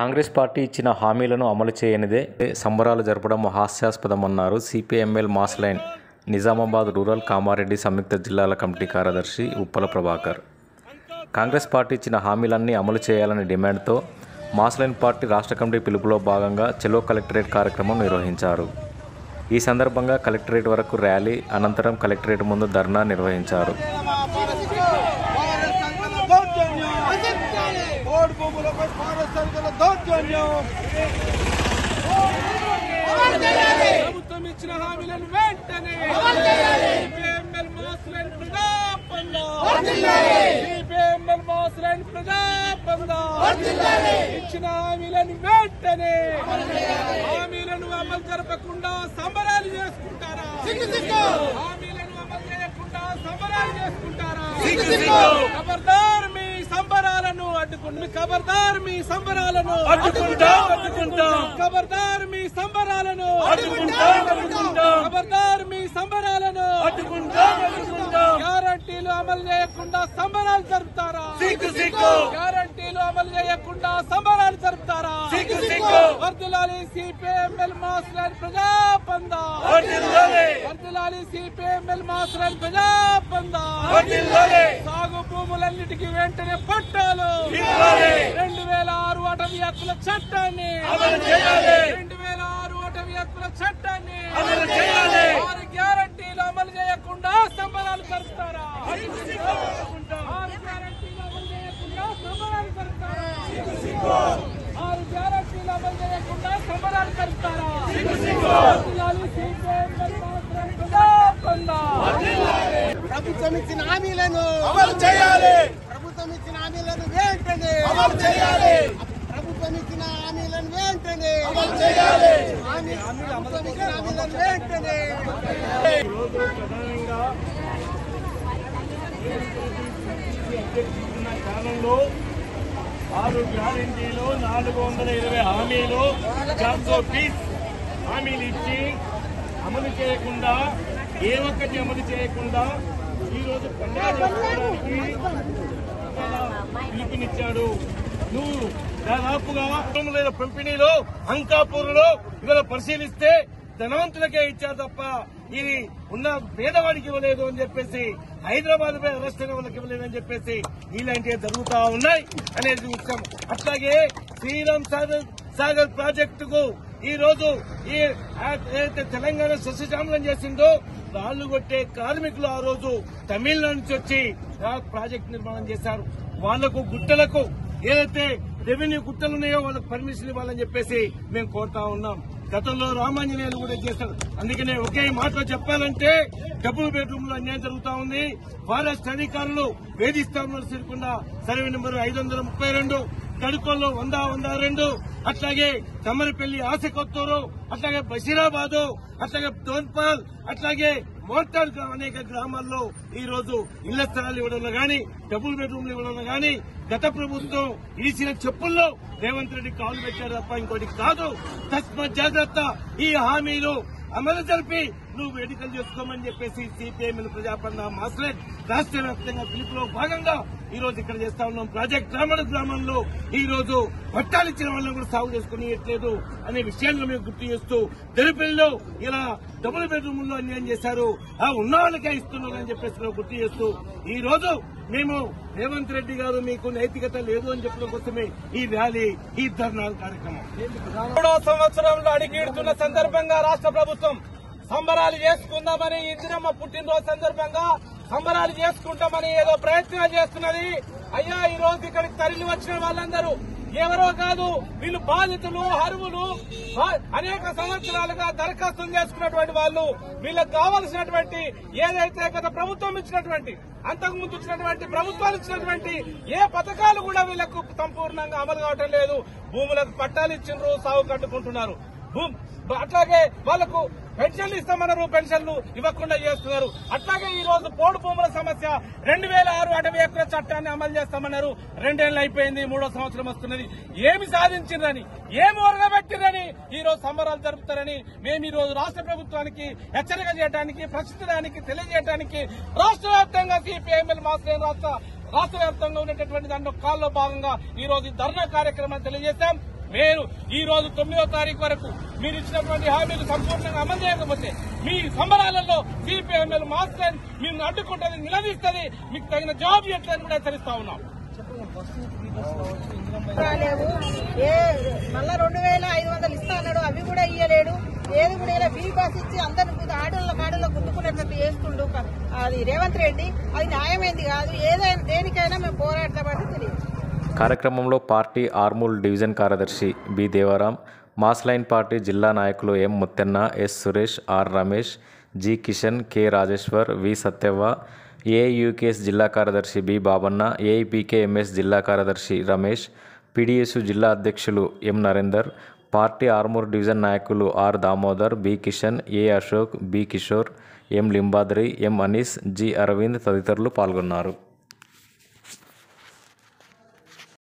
Congress party ఇచ్చిన హామీలను అమలు చేయనిదే సంబరాలు జరపడం హాస్యాస్పదమన్నారు CPI ML Mass Line Nizamabad rural Kamareddy సంయుక్త జిల్లాల కమిటీ కార్యదర్శి ఉప్పల ప్రభాకర్. కాంగ్రెస్ పార్టీ ఇచ్చిన హామీలన్నీ అమలు చేయాలనే డిమాండ్తో మాస్ లైన్ పార్టీ రాష్ట్ర కమిటీ పిలుపులో భాగంగా చలో కలెక్టరేట్ కార్యక్రమం నిర్వహించారు. ఈ సందర్భంగా కలెక్టరేట్ వరకు ర్యాలీ, అనంతరం కలెక్టరేట్ ముందు ధర్నా నిర్వహించారు. ప్రభుత్వం ఇచ్చిన హామీలను వెంటనే సిపిఎంఎల్ మాస్ లైన్ ప్రజాబంధ ఇచ్చిన హామీలను వెంటనే హామీలను అమలు జరపకుండా సంబరాలు చేసుకుంటారా? హామీలను అమలు చేయకుండా సంబరాలు చేసుకుంటారా? ఖబర్దార్ మీ సంబరాలను అడ్డుకుంటాం. ఖబర్దార్ మీ సంబరాలను అడ్డుకుంటాం. ఖబర్దార్ మీ సంబరాలను అడ్డుకుంటాం. ఖబర్దార్ మీ సంబరాలను అడ్డుకుంటాం. గ్యారంటీలు అమలు చేయకుండా సంబరాలు జరుపుతారా? గ్యారంటీలు అమలు చేయకుండా సంబరాలు జరుపుతారా? వర్ధిల్లాలి సిపిఎంఎల్ మాస్ లైన్ ప్రజాబంధ. వర్ధిల్లాలి సిపిఎంఎల్ మాస్ లైన్ ప్రజాబంధ. సాగు భూములన్నిటికీ వెంటనే పట్టాలు. 2006 అటవీ హక్కుల చట్టాన్ని 2006 అటవీ హక్కుల చట్టాన్ని 6 గ్యారంటీలు అమలు చేయకుండా సంబరాలు జరుపుతారా? 6 గ్యారంటీలు అమలు చేయకుండా సంబరాలు జరుపుతారా? 6 గ్యారంటీలు అమలు చేయకుండా సంబరాలు జరుపుతారా? ప్రభుత్వం ఇచ్చిన హామీలను అమలు చేయాలి. ప్రభుత్వం ఇచ్చిన హామీలను వెంటనే అమలు చేయాలి. ప్రభుత్వం ఇచ్చిన హామీలను వెంటనే అమలు చేయాలి. ప్రభుత్వం ఇచ్చిన హామీలను వెంటనే కాలంలో 6 గ్యారెంటీలు 420 హామీలు జాబ్తో పీస్ హామీలు ఇచ్చి అమలు చేయకుండా ఏ ఒక్కటి అమలు చేయకుండా ఈరోజు పండుగకి పిలుపునిచ్చాడు. నువ్వు దాదాపుగా పంపిణీలో అంకాపూర్లో ఇవాళ పరిశీలిస్తే ధనవంతులకే ఇచ్చారు తప్ప ఇది ఉన్న పేదవాడికి ఇవ్వలేదు అని చెప్పేసి, హైదరాబాద్ పై అరెస్ట్ అయిన వాళ్ళకి ఇవ్వలేదని చెప్పేసి ఇలాంటివి జరుగుతా ఉన్నాయి అనేది చూస్తాం. అట్లాగే శ్రీరామ్ సాగర్ ప్రాజెక్టుకు ఈ రోజు ఏదైతే తెలంగాణ సస్యశ్యామలం చేసిందో రాళ్లు కొట్టే కార్మికులు ఆ రోజు తమిళనాడు నుంచి వచ్చి ప్రాజెక్టు నిర్మాణం చేశారు. వాళ్లకు గుట్టలకు ఏదైతే రెవెన్యూ గుట్టలు ఉన్నాయో వాళ్ళకు పర్మిషన్ ఇవ్వాలని చెప్పేసి మేము కోరుతా ఉన్నాం. గతంలో రామాంజనేయులు కూడా చేశారు. అందుకనే ఒకే మాటలో చెప్పాలంటే డబుల్ బెడ్రూమ్ లో అన్యాయం జరుగుతా ఉంది. ఫారెస్ట్ అధికారులు వేధిస్తామని సరికుండా సర్వే నెంబర్ 532, తడుకొల్లో 102, అట్లాగే కమ్మరిపల్లి, ఆశకొత్తూరు, అట్లాగే బషీరాబాదు, అట్లాగే దోన్పాల్, అట్లాగే మోర్టాడ్ అనేక గ్రామాల్లో ఈ రోజు ఇళ్ల స్థలాలు ఇవ్వడంలో గాని, డబుల్ బెడ్రూమ్లు ఇవ్వడంలో గాని గత ప్రభుత్వం ఇచ్చిన చెప్పుల్లో రేవంత్ రెడ్డి కాలు పెట్టారు తప్ప ఇంకోటి కాదు. తస్మాత్ జాగ్రత్త. ఈ హామీలు అమలు జరిపి నువ్వు వేడుకలు చేసుకోమని చెప్పేసి సిపిఎంఎల్ ప్రజాబంధ మాస్ లైన్ రాష్ట్ర వ్యాప్తంగా పిలుపులో భాగంగా ఈ రోజు ఇక్కడ చేస్తా ఉన్నాం. ప్రాజెక్ట్ రామణ గ్రామంలో ఈ రోజు పట్టాలిచ్చిన వాళ్ళని కూడా సాగు చేసుకునియట్లేదు అనే విషయాన్ని మేము గుర్తు చేస్తూ, తెరపల్లిలో ఇలా డబుల్ బెడ్రూమ్లో అన్యాయం చేశారు, ఉన్న వాళ్ళకే ఇస్తున్నారని చెప్పేసి గుర్తు చేస్తూ ఈ రోజు మేము రేవంత్ రెడ్డి గారు మీకు నైతికత లేదు అని చెప్పడం కోసమే ఈ ర్యాలీ, ఈ ధర్నా కార్యక్రమం. 3వ సంవత్సరంలో అడిగిడుతున్న సందర్భంగా రాష్ట్ర ప్రభుత్వం సంబరాలు చేసుకుందామని, ఇందిరమ్మ పుట్టినరోజు సందర్భంగా సంబరాలు చేసుకుంటామని ఏదో ప్రయత్నాలు చేస్తున్నది. అయ్యా, ఈ రోజు ఇక్కడికి తరలి వచ్చిన వాళ్ళందరూ ఎవరో కాదు, వీళ్ళు బాధితులు, అర్హులు, అనేక సంవత్సరాలుగా దరఖాస్తులు చేసుకున్నటువంటి వాళ్ళు. వీళ్ళకి కావలసినటువంటి ఏదైతే గత ప్రభుత్వం ఇచ్చినటువంటి, అంతకుముందు ఇచ్చినటువంటి ప్రభుత్వాలు ఇచ్చినటువంటి ఏ పథకాలు కూడా వీళ్లకు సంపూర్ణంగా అమలు కావటం లేదు. భూములకు పట్టాలు ఇచ్చిండ్రు, సాగు కట్టుకుంటున్నారు. అట్లాగే వాళ్లకు పెన్షన్లు ఇస్తామన్నారు, పెన్షన్లు ఇవ్వకుండా చేస్తున్నారు. అట్లాగే ఈ రోజు పోడు భూముల సమస్య 2006 అటవీ హక్కుల చట్టాన్ని అమలు చేస్తామన్నారు. 2 ఏళ్లు అయిపోయింది, 3వ సంవత్సరం వస్తున్నది. ఏమి సాధించిందని, ఏమి ఒరగబెట్టిరని ఈ రోజు సంబరాలు జరుపుతారని మేము ఈ రోజు రాష్ట్ర ప్రభుత్వానికి హెచ్చరిక చేయడానికి, ప్రశ్నించడానికి, తెలియజేయడానికి రాష్ట్ర వ్యాప్తంగా సిపిఎంఎల్ మాస్ లైన్ రాష్ట్ర వ్యాప్తంగా ఉన్నటువంటి దాంట్లో కాల్లో భాగంగా ఈ రోజు ధర్నా కార్యక్రమాన్ని తెలియజేశాం. మీరు ఈ రోజు 9వ తారీఖు వరకు మీరు ఇచ్చినటువంటి హామీలు సంపూర్ణంగా అమలు చేయకపోతే మీ సంబరాలలో సిపిఎంఎల్ మాస్ లైన్ మీరు అడ్డుకుంటుంది, నిలదీస్తుంది, మీకు తగిన జవాబు ఎట్లని కూడా హెచ్చరిస్తా ఉన్నాం. లేవు మళ్ళా 2500 ఇస్తా అన్నాడు, అవి కూడా ఇయ్యలేడు. ఏది కూడా ఇలా బీ బాస్ ఇచ్చి అందరి ఆడల్లో గుర్తుకునేటట్టు చేస్తుండు అది రేవంత్ రెడ్డి. అది న్యాయమైంది కాదు. ఏదైనా దేనికైనా మేము పోరాడతామని తెలియదు. కార్యక్రమంలో పార్టీ ఆర్మూల్ డివిజన్ కార్యదర్శి B Devaram, Mass Line party జిల్లా నాయకులు M Muthenna, S Suresh, R Ramesh, G Kishan, K Rajeshwar, V Satyavva, AIUKS జిల్లా కార్యదర్శి బి బాబన్న, ఏఐపీకేఎంఎస్ జిల్లా కార్యదర్శి రమేష్, పీడీఎస్ జిల్లా అధ్యక్షులు M Narender, party Armoor division నాయకులు R Damodar, B Kishan, A Ashok, B Kishore, M Limbadri, M Anees, G Aravind తదితరులు పాల్గొన్నారు.